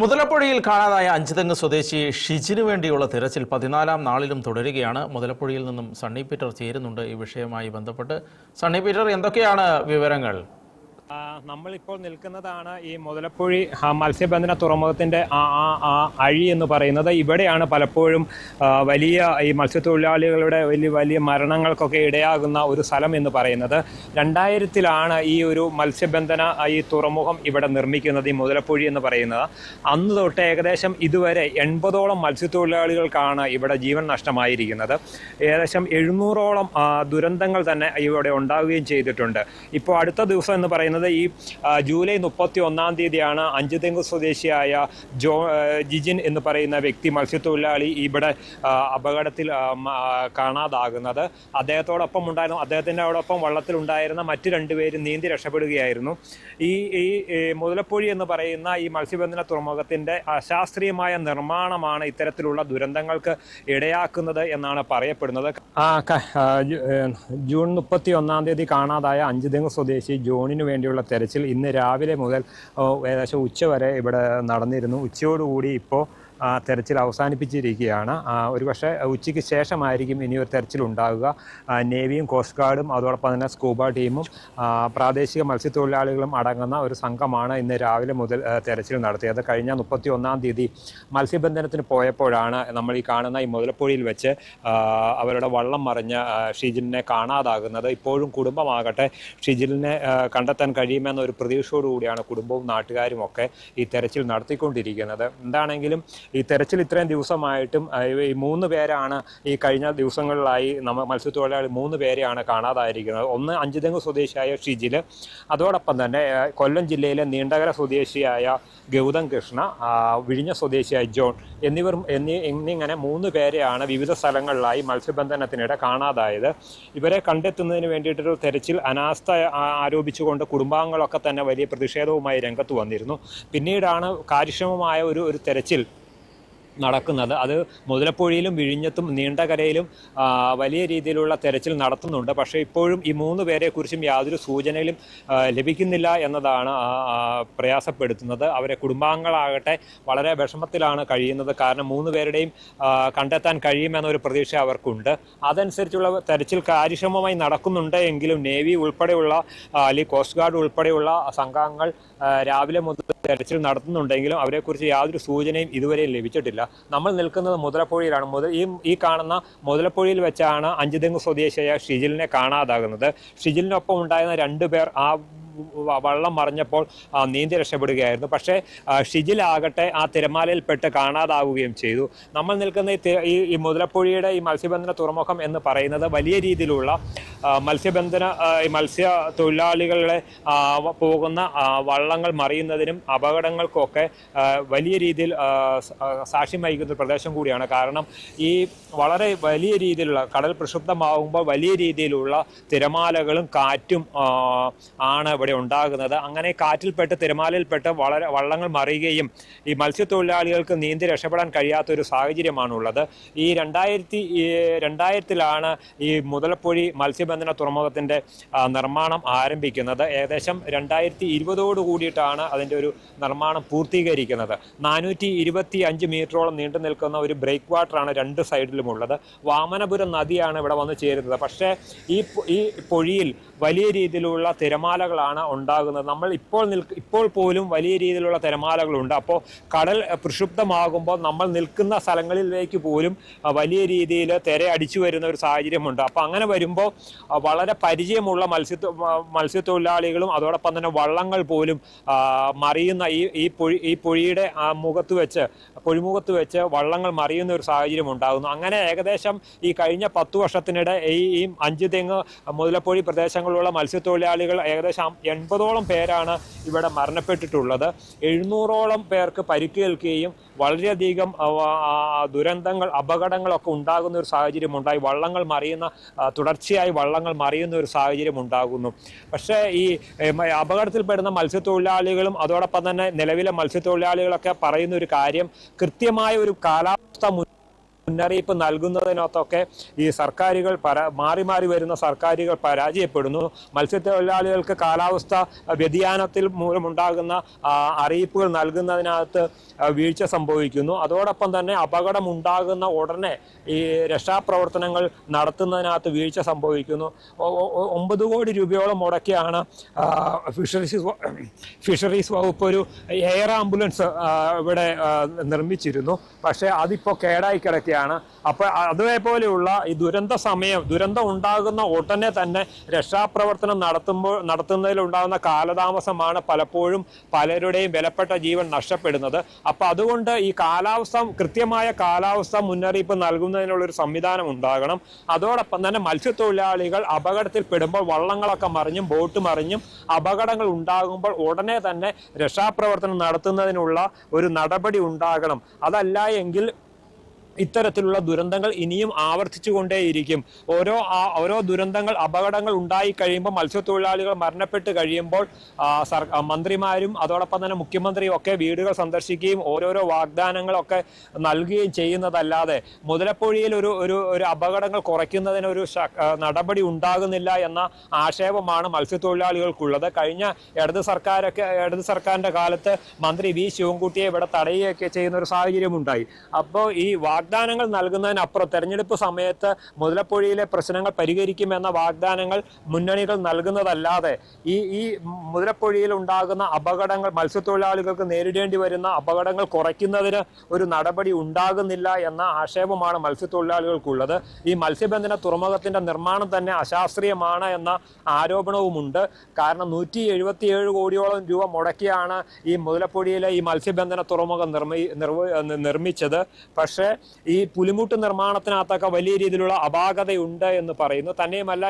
മുതലപ്പുഴയിൽ കാണാതായ അഞ്ചുതെങ്ങ് സ്വദേശി ഷിജിനു വേണ്ടിയുള്ള തിരച്ചിൽ 14-ാം നാളിലും തുടരുകയാണ്. മുതലപ്പുഴയിൽ നിന്നും സണ്ണി പീറ്റർ ചേരുന്നുണ്ട് ഈ വിഷയവുമായി ബന്ധപ്പെട്ട്. സണ്ണി പീറ്റർ, എന്തൊക്കെയാണ് വിവരങ്ങൾ? നമ്മളിപ്പോൾ നിൽക്കുന്നതാണ് ഈ മുതലപ്പുഴി മത്സ്യബന്ധന തുറമുഖത്തിൻ്റെ അഴി എന്ന് പറയുന്നത്. ഇവിടെയാണ് പലപ്പോഴും വലിയ ഈ മത്സ്യത്തൊഴിലാളികളുടെ വലിയ മരണങ്ങൾക്കൊക്കെ ഇടയാകുന്ന ഒരു സ്ഥലം എന്ന് പറയുന്നത്. 2000-ലാണ് ഈ ഒരു മത്സ്യബന്ധന ഈ തുറമുഖം ഇവിടെ നിർമ്മിക്കുന്നത്, ഈ മുതലപ്പുഴി എന്ന് പറയുന്നത്. അന്ന് തൊട്ട് ഏകദേശം ഇതുവരെ 80ഓളം മത്സ്യത്തൊഴിലാളികൾക്കാണ് ഇവിടെ ജീവൻ നഷ്ടമായിരിക്കുന്നത്. ഏകദേശം 700ഓളം ദുരന്തങ്ങൾ തന്നെ ഇവിടെ ഉണ്ടാവുകയും ചെയ്തിട്ടുണ്ട്. ഇപ്പോൾ അടുത്ത ദിവസം എന്ന് പറയുന്നത് ഈ ജൂലൈ 31-ാം തീയതിയാണ് അഞ്ചുതെങ്ങ് സ്വദേശിയായ ജിജിൻ എന്ന് പറയുന്ന വ്യക്തി മത്സ്യത്തൊഴിലാളി ഇവിടെ അപകടത്തിൽ കാണാതാകുന്നത്. അദ്ദേഹത്തിനോടൊപ്പം വള്ളത്തിലുണ്ടായിരുന്ന മറ്റ് 2 പേര് നീന്തി രക്ഷപ്പെടുകയായിരുന്നു. ഈ മുതലപ്പുഴി എന്ന് പറയുന്ന ഈ മത്സ്യബന്ധന തുറമുഖത്തിൻ്റെ അശാസ്ത്രീയമായ നിർമ്മാണമാണ് ഇത്തരത്തിലുള്ള ദുരന്തങ്ങൾക്ക് ഇടയാക്കുന്നത് എന്നാണ് പറയപ്പെടുന്നത്. ജൂൺ 31-ാം തീയതി കാണാതായ അഞ്ചുതെങ്ങ് സ്വദേശി ജോണിന് വേണ്ടിയുള്ള തെരച്ചിൽ ഇന്ന് രാവിലെ മുതൽ ഏകദേശം ഉച്ചവരെ ഇവിടെ നടന്നിരുന്നു. ഉച്ചയോടുകൂടി ഇപ്പോൾ തെരച്ചിൽ അവസാനിപ്പിച്ചിരിക്കുകയാണ്. ഒരുപക്ഷെ ഉച്ചയ്ക്ക് ശേഷമായിരിക്കും ഇനിയൊരു തെരച്ചിലുണ്ടാകുക. നേവിയും കോസ്റ്റ് ഗാർഡും അതോടൊപ്പം തന്നെ സ്കൂബ ടീമും പ്രാദേശിക മത്സ്യത്തൊഴിലാളികളും അടങ്ങുന്ന ഒരു സംഘമാണ് ഇന്ന് രാവിലെ മുതൽ തെരച്ചിൽ നടത്തിയത്. കഴിഞ്ഞ 31-ാം തീയതി മത്സ്യബന്ധനത്തിന് പോയപ്പോഴാണ് നമ്മൾ ഈ കാണുന്ന ഈ മുതലപ്പുഴയിൽ വെച്ച് അവരുടെ വള്ളം മറിഞ്ഞ ഷിജിലിനെ കാണാതാകുന്നത്. ഇപ്പോഴും കുടുംബമാകട്ടെ ഷിജിലിനെ കണ്ടെത്താൻ കഴിയുമെന്ന ഒരു പ്രതീക്ഷയോടുകൂടിയാണ് കുടുംബവും നാട്ടുകാരും ഒക്കെ ഈ തെരച്ചിൽ നടത്തിക്കൊണ്ടിരിക്കുന്നത്. എന്താണെങ്കിലും ഈ തെരച്ചിൽ ഇത്രയും ദിവസമായിട്ടും ഈ 3 പേരാണ് ഈ കഴിഞ്ഞ ദിവസങ്ങളിലായി മത്സ്യത്തൊഴിലാളി 3 പേരെയാണ് കാണാതായിരിക്കുന്നത്. ഒന്ന് അഞ്ചുതെങ്ങ് സ്വദേശിയായ ഷിജിൽ, അതോടൊപ്പം തന്നെ കൊല്ലം ജില്ലയിലെ നീണ്ടകര സ്വദേശിയായ ഗൗതം കൃഷ്ണ, വിഴിഞ്ഞ സ്വദേശിയായ ജോൺ എന്നിങ്ങനെ 3 പേരെയാണ് വിവിധ സ്ഥലങ്ങളിലായി മത്സ്യബന്ധനത്തിനിടെ കാണാതായത്. ഇവരെ കണ്ടെത്തുന്നതിന് വേണ്ടിയിട്ടൊരു തെരച്ചിൽ അനാസ്ഥ ആരോപിച്ചുകൊണ്ട് കുടുംബാംഗങ്ങളൊക്കെ തന്നെ വലിയ പ്രതിഷേധവുമായി രംഗത്ത് വന്നിരുന്നു. പിന്നീടാണ് കാര്യക്ഷമമായ ഒരു തെരച്ചിൽ നടക്കുന്നത്. അത് മുതലപ്പുഴയിലും വിഴിഞ്ഞത്തും നീണ്ടകരയിലും വലിയ രീതിയിലുള്ള തെരച്ചിൽ നടത്തുന്നുണ്ട്. പക്ഷേ ഇപ്പോഴും ഈ 3 പേരെക്കുറിച്ചും യാതൊരു സൂചനയിലും ലഭിക്കുന്നില്ല എന്നതാണ് പ്രയാസപ്പെടുത്തുന്നത്. അവരെ കുടുംബാംഗങ്ങളാകട്ടെ വളരെ വിഷമത്തിലാണ് കഴിയുന്നത്. കാരണം 3 പേരുടെയും കണ്ടെത്താൻ കഴിയുമെന്നൊരു പ്രതീക്ഷ അവർക്കുണ്ട്. അതനുസരിച്ചുള്ള തെരച്ചിൽ കാര്യക്ഷമമായി നടക്കുന്നുണ്ട് എങ്കിലും നേവി ഉൾപ്പെടെയുള്ള അല്ലെങ്കിൽ കോസ്റ്റ് ഗാർഡ് ഉൾപ്പെടെയുള്ള സംഘങ്ങൾ രാവിലെ മുതൽ തെരച്ചിൽ നടത്തുന്നുണ്ടെങ്കിലും അവരെക്കുറിച്ച് യാതൊരു സൂചനയും ഇതുവരെ ലഭിച്ചിട്ടില്ല. നമ്മൾ നിൽക്കുന്നത് മുതലപ്പുഴയിലാണ്. ഈ കാണുന്ന മുതലപ്പുഴയിൽ വെച്ചാണ് അഞ്ചുതെങ്ങ് സ്വദേശിയായ ഷിജിലിനെ കാണാതാകുന്നത്. ഷിജിലിനൊപ്പം ഉണ്ടായിരുന്ന 2 പേർ വള്ളം മറിഞ്ഞപ്പോൾ നീന്തി രക്ഷപ്പെടുകയായിരുന്നു. പക്ഷേ ഷിജിലാകട്ടെ ആ തിരമാലയിൽപ്പെട്ട് കാണാതാവുകയും ചെയ്തു. നമ്മൾ നിൽക്കുന്ന ഈ മുതലപ്പുഴയുടെ ഈ മത്സ്യബന്ധന തുറമുഖം എന്ന് പറയുന്നത് വലിയ രീതിയിലുള്ള മത്സ്യ തൊഴിലാളികളെ പോകുന്ന വള്ളങ്ങൾ മറിയുന്നതിനും അപകടങ്ങൾക്കൊക്കെ വലിയ രീതിയിൽ സാക്ഷ്യം വഹിക്കുന്ന ഒരു പ്രദേശം കൂടിയാണ്. കാരണം ഈ വളരെ വലിയ രീതിയിലുള്ള കടൽ പ്രക്ഷുബ്ധമാകുമ്പോൾ വലിയ രീതിയിലുള്ള തിരമാലകളും കാറ്റും ആണ് ഇവിടെ ഉണ്ടാകുന്നത്. അങ്ങനെ കാറ്റിൽപ്പെട്ട് തിരമാലയിൽപ്പെട്ട് വള്ളങ്ങൾ മറിയുകയും ഈ മത്സ്യത്തൊഴിലാളികൾക്ക് നീന്തി രക്ഷപ്പെടാൻ കഴിയാത്തൊരു സാഹചര്യമാണുള്ളത്. ഈ 2000-ലാണ് ഈ മുതലപ്പുഴി മത്സ്യബന്ധന തുറമുഖത്തിൻ്റെ നിർമ്മാണം ആരംഭിക്കുന്നത്. ഏകദേശം 2020 കൂടിയിട്ടാണ് അതിൻ്റെ ഒരു നിർമ്മാണം പൂർത്തീകരിക്കുന്നത്. 425 മീറ്ററോളം നീണ്ടു നിൽക്കുന്ന ഒരു ബ്രേക്ക് വാട്ടറാണ് 2 സൈഡിലുമുള്ളത്. വാമനപുരം നദിയാണ് ഇവിടെ വന്ന് ചേരുന്നത്. പക്ഷേ ഈ പൊഴിയിൽ വലിയ രീതിയിലുള്ള തിരമാലകളാണ് ഉണ്ടാകുന്നത്. നമ്മൾ ഇപ്പോൾ പോലും വലിയ രീതിയിലുള്ള തിരമാലകളുണ്ട്. അപ്പോൾ കടൽ പ്രക്ഷുബ്ധമാകുമ്പോൾ നമ്മൾ നിൽക്കുന്ന സ്ഥലങ്ങളിലേക്ക് പോലും വലിയ രീതിയിൽ തിര അടിച്ചു വരുന്ന ഒരു സാഹചര്യമുണ്ട്. അപ്പോൾ അങ്ങനെ വരുമ്പോൾ വളരെ പരിചയമുള്ള മത്സ്യത്തൊഴിലാളികളും അതോടൊപ്പം തന്നെ വള്ളങ്ങൾ പോലും മറിയുന്ന ഈ പൊഴിയുടെ പൊഴിമുഖത്ത് വെച്ച് വള്ളങ്ങൾ മറിയുന്ന ഒരു സാഹചര്യം ഉണ്ടാകുന്നു. അങ്ങനെ ഏകദേശം ഈ കഴിഞ്ഞ 10 വർഷത്തിനിടെ ഈ അഞ്ചുതെങ്ങ് മുതലപ്പുഴി പ്രദേശങ്ങളിലുള്ള മത്സ്യത്തൊഴിലാളികൾ ഏകദേശം 80ഓളം പേരാണ് ഇവിടെ മരണപ്പെട്ടിട്ടുള്ളത്. 700ഓളം പേർക്ക് പരിക്കേൽക്കുകയും വളരെയധികം അപകടങ്ങളൊക്കെ ഉണ്ടാകുന്ന ഒരു സാഹചര്യം ഉണ്ടായി. തുടർച്ചയായി വള്ളങ്ങൾ മറിയുന്ന ഒരു സാഹചര്യം ഉണ്ടാകുന്നു. പക്ഷേ ഈ അപകടത്തിൽപ്പെടുന്ന മത്സ്യത്തൊഴിലാളികളും അതോടൊപ്പം തന്നെ നിലവിലെ മത്സ്യത്തൊഴിലാളികളൊക്കെ പറയുന്ന ഒരു കാര്യം, കൃത്യമായ ഒരു കാലാവസ്ഥ മുന്നറിയിപ്പ് നൽകുന്നതിനകത്തൊക്കെ ഈ സർക്കാരുകൾ മാറി മാറി വരുന്ന സർക്കാരുകൾ പരാജയപ്പെടുന്നു. മത്സ്യത്തൊഴിലാളികൾക്ക് കാലാവസ്ഥ വ്യതിയാനത്തിൽ മൂലമുണ്ടാകുന്ന അറിയിപ്പുകൾ നൽകുന്നതിനകത്ത് വീഴ്ച സംഭവിക്കുന്നു. അതോടൊപ്പം തന്നെ അപകടം ഉണ്ടാകുന്ന ഉടനെ ഈ രക്ഷാപ്രവർത്തനങ്ങൾ നടത്തുന്നതിനകത്ത് വീഴ്ച സംഭവിക്കുന്നു. 9 കോടി രൂപയോളം മുടക്കിയാണ് ഫിഷറീസ് വകുപ്പ് ഒരു എയർ ആംബുലൻസ് ഇവിടെ നിർമ്മിച്ചിരുന്നു. പക്ഷേ അതിപ്പോൾ കേടായി കിടക്കുകയാണ്. അപ്പോൾ അതേപോലെയുള്ള ഈ ദുരന്തം ഉണ്ടാകുന്ന ഉടനെ തന്നെ രക്ഷാപ്രവർത്തനം നടത്തുന്നതിലുണ്ടാകുന്ന കാലതാമസമാണ് പലപ്പോഴും പലരുടെയും വിലപ്പെട്ട ജീവൻ നഷ്ടപ്പെടുന്നത്. അപ്പോൾ അതുകൊണ്ട് ഈ കൃത്യമായ കാലാവസ്ഥ മുന്നറിയിപ്പ് നൽകുന്നതിനുള്ളൊരു സംവിധാനം ഉണ്ടാകണം. അതോടൊപ്പം തന്നെ മത്സ്യത്തൊഴിലാളികൾ അപകടത്തിൽപ്പെടുമ്പോൾ വള്ളങ്ങളൊക്കെ മറിഞ്ഞും ബോട്ട് മറിഞ്ഞും അപകടങ്ങൾ ഉണ്ടാകുമ്പോൾ ഉടനെ തന്നെ രക്ഷാപ്രവർത്തനം നടത്തുന്നതിനുള്ള ഒരു നടപടി ഉണ്ടാകണം. അതല്ല എങ്കിൽ ഇത്തരത്തിലുള്ള ദുരന്തങ്ങൾ ഇനിയും ആവർത്തിച്ചുകൊണ്ടേയിരിക്കും. ഓരോ അപകടങ്ങൾ ഉണ്ടായി കഴിയുമ്പോൾ മത്സ്യത്തൊഴിലാളികൾ മരണപ്പെട്ട് കഴിയുമ്പോൾ മന്ത്രിമാരും അതോടൊപ്പം തന്നെ മുഖ്യമന്ത്രിയും ഒക്കെ വീടുകൾ സന്ദർശിക്കുകയും ഓരോരോ വാഗ്ദാനങ്ങളൊക്കെ നൽകുകയും ചെയ്യുന്നതല്ലാതെ മുതലപ്പൊഴിയിൽ ഒരു അപകടങ്ങൾ കുറയ്ക്കുന്നതിനൊരു നടപടി ഉണ്ടാകുന്നില്ല എന്ന ആക്ഷേപമാണ് മത്സ്യത്തൊഴിലാളികൾക്കുള്ളത്. കഴിഞ്ഞ ഇടത് സർക്കാരിന്റെ കാലത്ത് മന്ത്രി വി ശിവൻകുട്ടിയെ ഇവിടെ തടയുകയൊക്കെ ചെയ്യുന്ന ഒരു സാഹചര്യം ഉണ്ടായി. അപ്പോൾ ഈ വാഗ്ദാനങ്ങൾ നൽകുന്നതിനപ്പുറം തെരഞ്ഞെടുപ്പ് സമയത്ത് മുതലപ്പൊഴിയിലെ പ്രശ്നങ്ങൾ പരിഹരിക്കുമെന്ന വാഗ്ദാനങ്ങൾ മുന്നണികൾ നൽകുന്നതല്ലാതെ ഈ മുതലപ്പൊഴിയിൽ ഉണ്ടാകുന്ന അപകടങ്ങൾ മത്സ്യത്തൊഴിലാളികൾക്ക് നേരിടേണ്ടി വരുന്ന അപകടങ്ങൾ കുറയ്ക്കുന്നതിന് ഒരു നടപടി ഉണ്ടാകുന്നില്ല എന്ന ആക്ഷേപമാണ് മത്സ്യത്തൊഴിലാളികൾക്കുള്ളത്. ഈ മത്സ്യബന്ധന തുറമുഖത്തിന്റെ നിർമ്മാണം തന്നെ അശാസ്ത്രീയമാണ് എന്ന ആരോപണവുമുണ്ട്. കാരണം 177 കോടിയോളം രൂപ മുടക്കിയാണ് ഈ മുതലപ്പൊഴിയിലെ ഈ മത്സ്യബന്ധന തുറമുഖം നിർമ്മിച്ചത്. പക്ഷേ ഈ പുലിമുട്ട് നിർമ്മാണത്തിനകത്തൊക്കെ വലിയ രീതിയിലുള്ള അപാകതയുണ്ട് എന്ന് പറയുന്നു. തന്നെയുമല്ല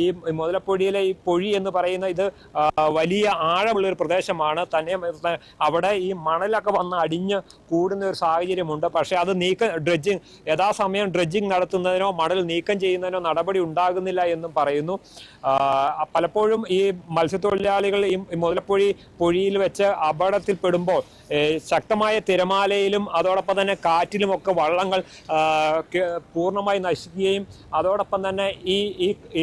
ഈ മുതലപ്പൊഴിയിലെ ഈ പൊഴി എന്ന് പറയുന്ന ഇത് വലിയ ആഴമുള്ളൊരു പ്രദേശമാണ്. തന്നെ അവിടെ ഈ മണലൊക്കെ വന്ന് അടിഞ്ഞ് കൂടുന്ന ഒരു സാഹചര്യമുണ്ട്. പക്ഷേ അത് യഥാസമയം ഡ്രഡ്ജിങ് നടത്തുന്നതിനോ മണൽ നീക്കം ചെയ്യുന്നതിനോ നടപടി ഉണ്ടാകുന്നില്ല എന്നും പറയുന്നു. പലപ്പോഴും ഈ മത്സ്യത്തൊഴിലാളികൾ ഈ പൊഴിയിൽ വെച്ച് അപകടത്തിൽപ്പെടുമ്പോൾ ശക്തമായ തിരമാലയിലും അതോടൊപ്പം തന്നെ കാറ്റിലുമൊക്കെ വള്ളങ്ങൾ പൂർണ്ണമായി നശിക്കുകയും അതോടൊപ്പം തന്നെ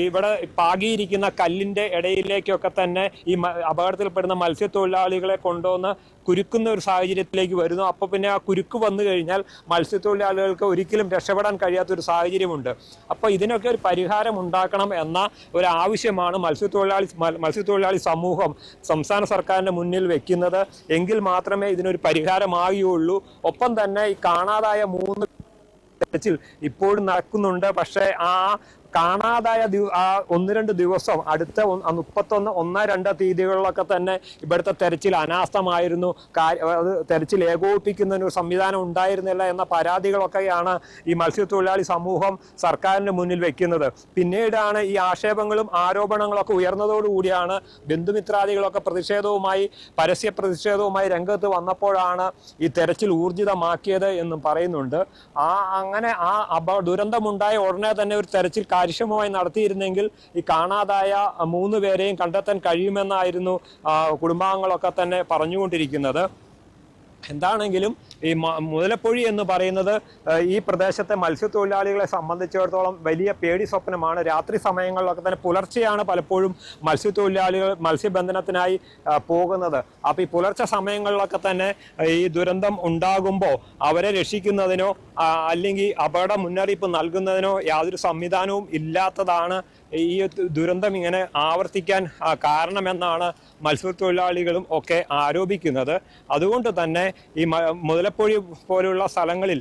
ഇവിടെ പാകിയിരിക്കുന്ന കല്ലിൻ്റെ ഇടയിലേക്കൊക്കെ തന്നെ ഈ അപകടത്തിൽപ്പെടുന്ന മത്സ്യത്തൊഴിലാളികളെ കൊണ്ടുവന്ന് കുരുക്കുന്ന ഒരു സാഹചര്യത്തിലേക്ക് വരുന്നു. അപ്പോൾ പിന്നെ ആ കുരുക്ക് വന്നു കഴിഞ്ഞാൽ മത്സ്യത്തൊഴിലാളികൾക്ക് ഒരിക്കലും രക്ഷപ്പെടാൻ കഴിയാത്തൊരു സാഹചര്യമുണ്ട്. അപ്പോൾ ഇതിനൊക്കെ ഒരു പരിഹാരം ഉണ്ടാക്കണം എന്ന ഒരു ആവശ്യമാണ് മത്സ്യത്തൊഴിലാളി സമൂഹം സംസ്ഥാന സർക്കാരിൻ്റെ മുന്നിൽ വെക്കുന്നത്. എങ്കിൽ മാത്രമേ ഇതിനൊരു പരിഹാരമാകുകയുള്ളൂ. ഒപ്പം തന്നെ ഈ കാണാതായ 3 തെരച്ചിൽ ഇപ്പോഴും നടക്കുന്നുണ്ട്. പക്ഷേ ആ കാണാതായ 1-2 ദിവസം അടുത്ത 31, 1, 2 തീയതികളിലൊക്കെ തന്നെ ഇവിടുത്തെ തെരച്ചിൽ അനാസ്ഥമായിരുന്നു. അത് തെരച്ചിൽ ഏകോപിപ്പിക്കുന്ന ഒരു സംവിധാനം ഉണ്ടായിരുന്നില്ല എന്ന പരാതികളൊക്കെയാണ് ഈ മത്സ്യത്തൊഴിലാളി സമൂഹം സർക്കാരിന് മുന്നിൽ വെക്കുന്നത്. പിന്നീടാണ് ഈ ആക്ഷേപങ്ങളും ആരോപണങ്ങളൊക്കെ ഉയർന്നതോടുകൂടിയാണ് ബന്ധുമിത്രാദികളൊക്കെ പരസ്യ പ്രതിഷേധവുമായി രംഗത്ത് വന്നപ്പോഴാണ് ഈ തെരച്ചിൽ ഊർജിതമാക്കിയത് എന്നും പറയുന്നുണ്ട്. അങ്ങനെ ദുരന്തമുണ്ടായ ഉടനെ തന്നെ ഒരു തെരച്ചിൽ കാര്യക്ഷമമായി നടത്തിയിരുന്നെങ്കിൽ ഈ കാണാതായ 3 പേരെയും കണ്ടെത്താൻ കഴിയുമെന്നായിരുന്നു കുടുംബാംഗങ്ങളൊക്കെ തന്നെ പറഞ്ഞുകൊണ്ടിരിക്കുന്നത്. എന്താണെങ്കിലും ഈ മുതലപ്പൊഴി എന്ന് പറയുന്നത് ഈ പ്രദേശത്തെ മത്സ്യത്തൊഴിലാളികളെ സംബന്ധിച്ചിടത്തോളം വലിയ പേടി സ്വപ്നമാണ്. രാത്രി സമയങ്ങളിലൊക്കെ തന്നെ പുലർച്ചെയാണ് പലപ്പോഴും മത്സ്യത്തൊഴിലാളികൾ മത്സ്യബന്ധനത്തിനായി പോകുന്നത്. അപ്പോൾ ഈ പുലർച്ചെ സമയങ്ങളിലൊക്കെ തന്നെ ഈ ദുരന്തം ഉണ്ടാകുമ്പോൾ അവരെ രക്ഷിക്കുന്നതിനോ അല്ലെങ്കിൽ അപകട മുന്നറിയിപ്പ് നൽകുന്നതിനോ യാതൊരു സംവിധാനവും ഇല്ലാത്തതാണ് ഈ ദുരന്തം ഇങ്ങനെ ആവർത്തിക്കാൻ കാരണമെന്നാണ് മത്സ്യത്തൊഴിലാളികളും ഒക്കെ ആരോപിക്കുന്നത്. അതുകൊണ്ട് തന്നെ ഈ മുതലപ്പൊഴി പോലുള്ള സ്ഥലങ്ങളിൽ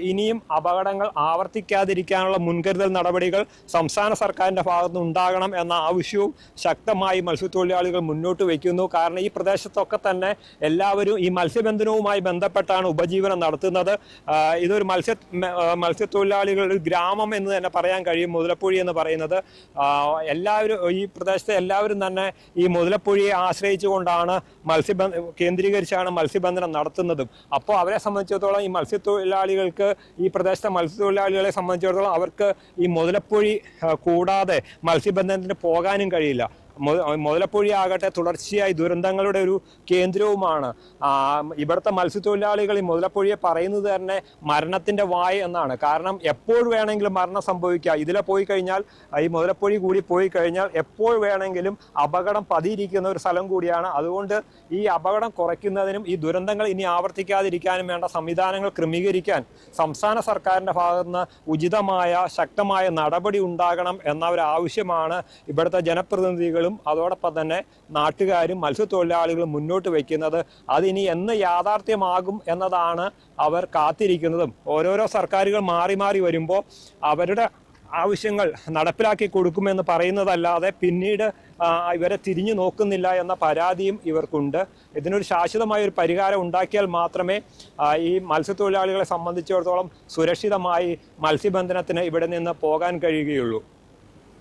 ഇനിയും അപകടങ്ങൾ ആവർത്തിക്കാതിരിക്കാനുള്ള മുൻകരുതൽ നടപടികൾ സംസ്ഥാന സർക്കാരിൻ്റെ ഭാഗത്തുനിന്ന് ഉണ്ടാകണം എന്ന ആവശ്യവും ശക്തമായി മത്സ്യത്തൊഴിലാളികൾ മുന്നോട്ട് വയ്ക്കുന്നു. കാരണം ഈ പ്രദേശത്തൊക്കെ തന്നെ എല്ലാവരും ഈ മത്സ്യബന്ധനവുമായി ബന്ധപ്പെട്ടാണ് ഉപജീവനം നടത്തുന്നത്. ഇതൊരു മത്സ്യത്തൊഴിലാളികളുടെ ഗ്രാമം എന്ന് തന്നെ പറയാൻ കഴിയും മുതലപ്പൊഴി എന്ന് പറയുന്നത്. എല്ലാവരും ഈ പ്രദേശത്തെ എല്ലാവരും തന്നെ ഈ മുതലപ്പൊഴിയെ ആശ്രയിച്ചുകൊണ്ടാണ് കേന്ദ്രീകരിച്ചാണ് മത്സ്യബന്ധനം നടത്തുന്നതും. അപ്പോൾ അവരെ സംബന്ധിച്ചിടത്തോളം ഈ മത്സ്യത്തൊഴിലാളികൾക്ക് ഈ പ്രദേശത്തെ മത്സ്യത്തൊഴിലാളികളെ സംബന്ധിച്ചിടത്തോളം അവർക്ക് ഈ മുതലപ്പൊഴി കൂടാതെ മത്സ്യബന്ധനത്തിന് പോകാനും കഴിയില്ല. മുതലപ്പൊഴി ആകട്ടെ തുടർച്ചയായി ദുരന്തങ്ങളുടെ ഒരു കേന്ദ്രവുമാണ്. ഇവിടുത്തെ മത്സ്യത്തൊഴിലാളികൾ ഈ മുതലപ്പൊഴിയെ പറയുന്നത് തന്നെ മരണത്തിൻ്റെ വായ എന്നാണ്. കാരണം എപ്പോൾ വേണമെങ്കിലും മരണം സംഭവിക്കുക. ഇതിലെ പോയി കഴിഞ്ഞാൽ, ഈ മുതലപ്പൊഴി കൂടി പോയി കഴിഞ്ഞാൽ എപ്പോൾ വേണമെങ്കിലും അപകടം പതിയിരിക്കുന്ന ഒരു സ്ഥലം കൂടിയാണ്. അതുകൊണ്ട് ഈ അപകടം കുറയ്ക്കുന്നതിനും ഈ ദുരന്തങ്ങൾ ഇനി ആവർത്തിക്കാതിരിക്കാനും വേണ്ട സംവിധാനങ്ങൾ ക്രമീകരിക്കാൻ സംസ്ഥാന സർക്കാരിൻ്റെ ഭാഗത്തുനിന്ന് ഉചിതമായ ശക്തമായ നടപടി ഉണ്ടാകണം എന്ന ഒരു ആവശ്യമാണ് ഇവിടുത്തെ ജനപ്രതിനിധികളും അതോടൊപ്പം തന്നെ നാട്ടുകാരും മത്സ്യത്തൊഴിലാളികളും മുന്നോട്ട് വയ്ക്കുന്നത്. അതിനി എന്ന് യാഥാർത്ഥ്യമാകും എന്നതാണ് അവർ കാത്തിരിക്കുന്നതും. ഓരോരോ സർക്കാരുകൾ മാറി മാറി വരുമ്പോൾ അവരുടെ ആവശ്യങ്ങൾ നടപ്പിലാക്കി കൊടുക്കുമെന്ന് പറയുന്നതല്ലാതെ പിന്നീട് ഇവരെ തിരിഞ്ഞു നോക്കുന്നില്ല എന്ന പരാതിയും ഇവർക്കുണ്ട്. ഇതിനൊരു ശാശ്വതമായ ഒരു പരിഹാരം ഉണ്ടാക്കിയാൽ മാത്രമേ ഈ മത്സ്യത്തൊഴിലാളികളെ സംബന്ധിച്ചിടത്തോളം സുരക്ഷിതമായി മത്സ്യബന്ധനത്തിന് ഇവിടെ നിന്ന് പോകാൻ കഴിയുകയുള്ളൂ.